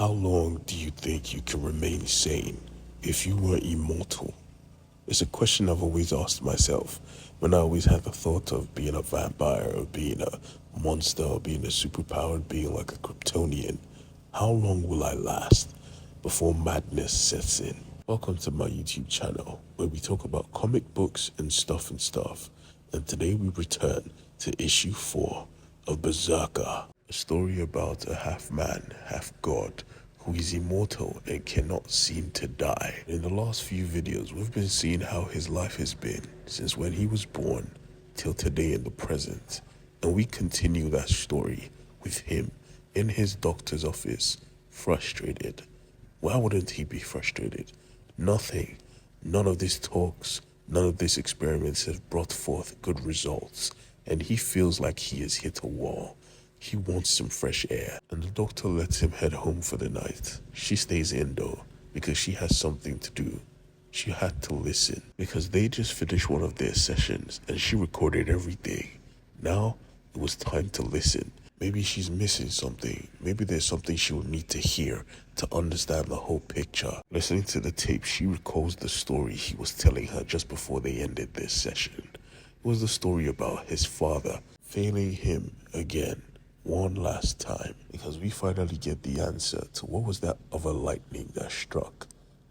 How long do you think you can remain sane if you were immortal? It's a question I've always asked myself when I always had the thought of being a vampire or being a monster or being a superpowered being like a Kryptonian. How long will I last before madness sets in? Welcome to my YouTube channel where we talk about comic books and stuff. And today we return to issue 4 of BRZRKR, a story about a half man, half god who is immortal and cannot seem to die. In the last few videos, we've been seeing how his life has been since when he was born till today in the present. And we continue that story with him in his doctor's office, frustrated. Why wouldn't he be frustrated? None of these talks, none of these experiments have brought forth good results. And he feels like he has hit a wall. He wants some fresh air, and the doctor lets him head home for the night. She stays in though, because she has something to do. She had to listen, because they just finished one of their sessions, and she recorded everything. Now, it was time to listen. Maybe she's missing something. Maybe there's something she will need to hear to understand the whole picture. Listening to the tape, she recalls the story he was telling her just before they ended this session. It was the story about his father failing him again. One last time, because we finally get the answer to what was that other lightning that struck.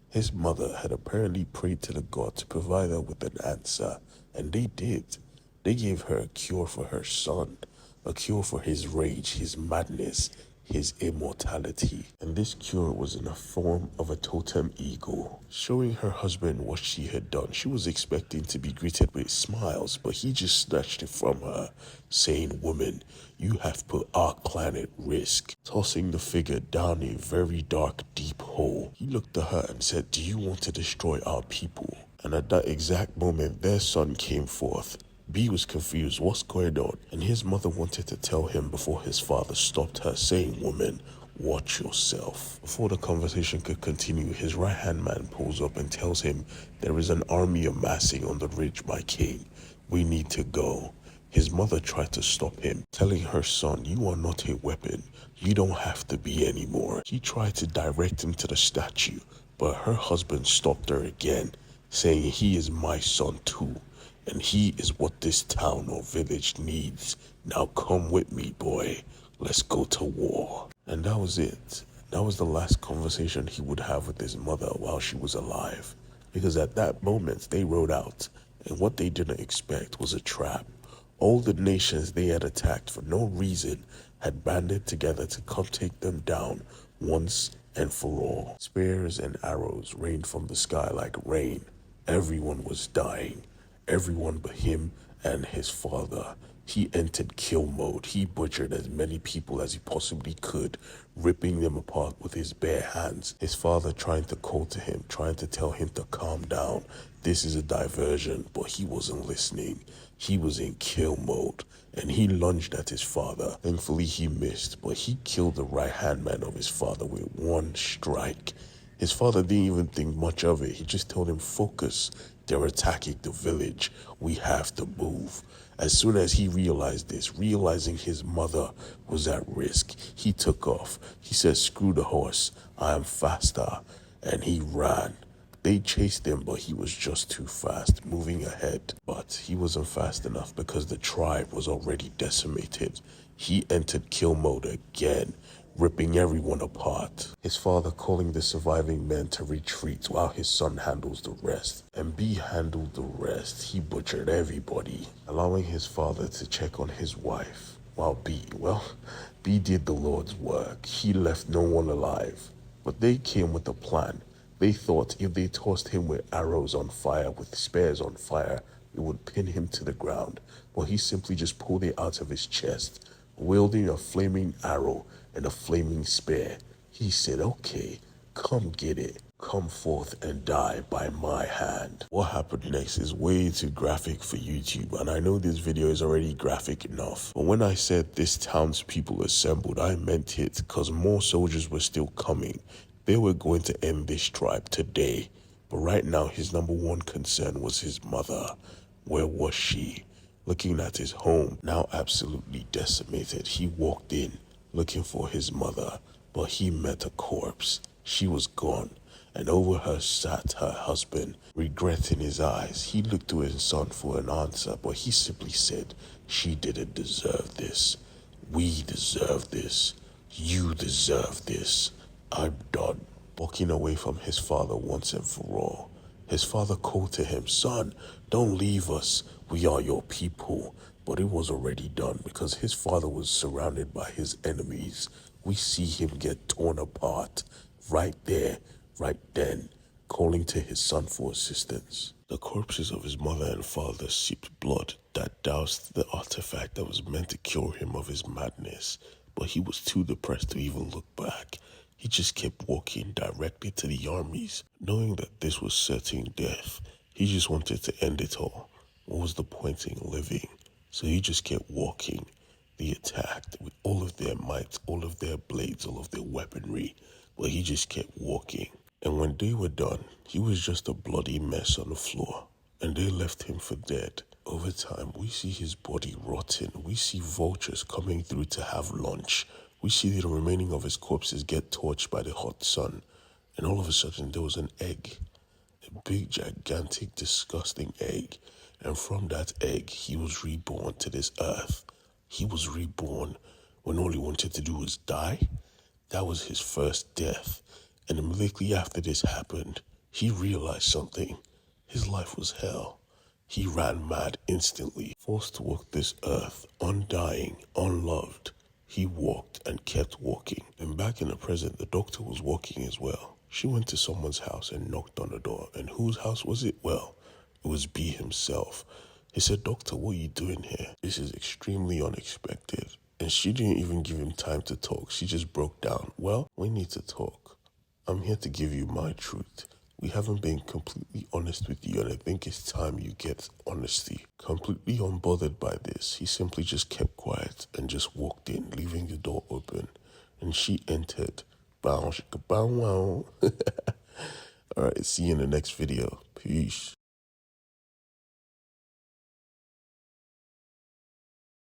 His mother had apparently prayed to the god to provide her with an answer, and they did. They gave her a cure for her son, a cure for his rage, his madness, his immortality. And this cure was in the form of a totem eagle. Showing her husband what she had done, she was expecting to be greeted with smiles, but he just snatched it from her, saying, "Woman, you have put our clan at risk," tossing the figure down a very dark, deep hole. He looked at her and said, "Do you want to destroy our people?" And at that exact moment, their son came forth. B was confused, what's going on? And his mother wanted to tell him before his father stopped her, saying, "Woman, watch yourself." Before the conversation could continue, his right-hand man pulls up and tells him, "There is an army amassing on the ridge, my king. We need to go." His mother tried to stop him, telling her son, "You are not a weapon. You don't have to be anymore." She tried to direct him to the statue, but her husband stopped her again, saying, "He is my son too. And he is what this town or village needs. Now come with me, boy. Let's go to war." And that was it. That was the last conversation he would have with his mother while she was alive. Because at that moment, they rode out, and what they didn't expect was a trap. All the nations they had attacked for no reason had banded together to come take them down once and for all. Spears and arrows rained from the sky like rain. Everyone was dying. Everyone but him and his father. He entered kill mode. He butchered as many people as he possibly could, ripping them apart with his bare hands. His father trying to call to him, trying to tell him to calm down. This is a diversion, but he wasn't listening. He was in kill mode, and he lunged at his father. Thankfully he missed, but he killed the right-hand man of his father with one strike. His father didn't even think much of it. He just told him, "Focus. They're attacking the village. We have to move." As soon as he realized this, realizing his mother was at risk, he took off. He said, "Screw the horse. I am faster." And he ran. They chased him, but he was just too fast, moving ahead. But he wasn't fast enough because the tribe was already decimated. He entered kill mode again, ripping everyone apart. His father calling the surviving men to retreat while his son handles the rest. And B handled the rest. He butchered everybody, allowing his father to check on his wife. While B did the Lord's work. He left no one alive. But they came with a plan. They thought if they tossed him with arrows on fire, with spears on fire, it would pin him to the ground. But he simply just pulled it out of his chest, wielding a flaming arrow and a flaming spear. He said, "Okay, come get it. Come forth and die by my hand." What happened next is way too graphic for YouTube, and I know this video is already graphic enough. But when I said this town's people assembled, I meant it, because more soldiers were still coming. They were going to end this tribe today. But right now, his number one concern was his mother. Where was she? Looking at his home, now absolutely decimated, he walked in, looking for his mother, but he met a corpse. She was gone, and over her sat her husband, regret in his eyes. He looked to his son for an answer, but he simply said, "She didn't deserve this. We deserve this. You deserve this. I'm done." Walking away from his father once and for all. His father called to him, "Son, don't leave us. We are your people." But it was already done because his father was surrounded by his enemies. We see him get torn apart right there, right then, calling to his son for assistance. The corpses of his mother and father seeped blood that doused the artifact that was meant to cure him of his madness, but he was too depressed to even look back. He just kept walking directly to the armies, knowing that this was certain death. He just wanted to end it all. What was the point in living? So he just kept walking. They attacked with all of their might, all of their blades, all of their weaponry, but he just kept walking. And when they were done, he was just a bloody mess on the floor, and they left him for dead. Over time, we see his body rotting. We see vultures coming through to have lunch. We see the remaining of his corpses get torched by the hot sun. And all of a sudden, there was an egg. A big, gigantic, disgusting egg. And from that egg, he was reborn to this earth. He was reborn when all he wanted to do was die. That was his first death. And immediately after this happened, he realized something. His life was hell. He ran mad instantly, forced to walk this earth, undying, unloved. He walked and kept walking. And back in the present, the doctor was walking as well. She went to someone's house and knocked on the door. And whose house was it? Well, it was B himself. He said, "Doctor, what are you doing here? This is extremely unexpected." And she didn't even give him time to talk. She just broke down. "Well, we need to talk. I'm here to give you my truth. We haven't been completely honest with you, and I think it's time you get honesty." Completely unbothered by this, he simply just kept quiet and just walked in, leaving the door open. And she entered. Bow, shika, bow, wow. Alright, see you in the next video. Peace.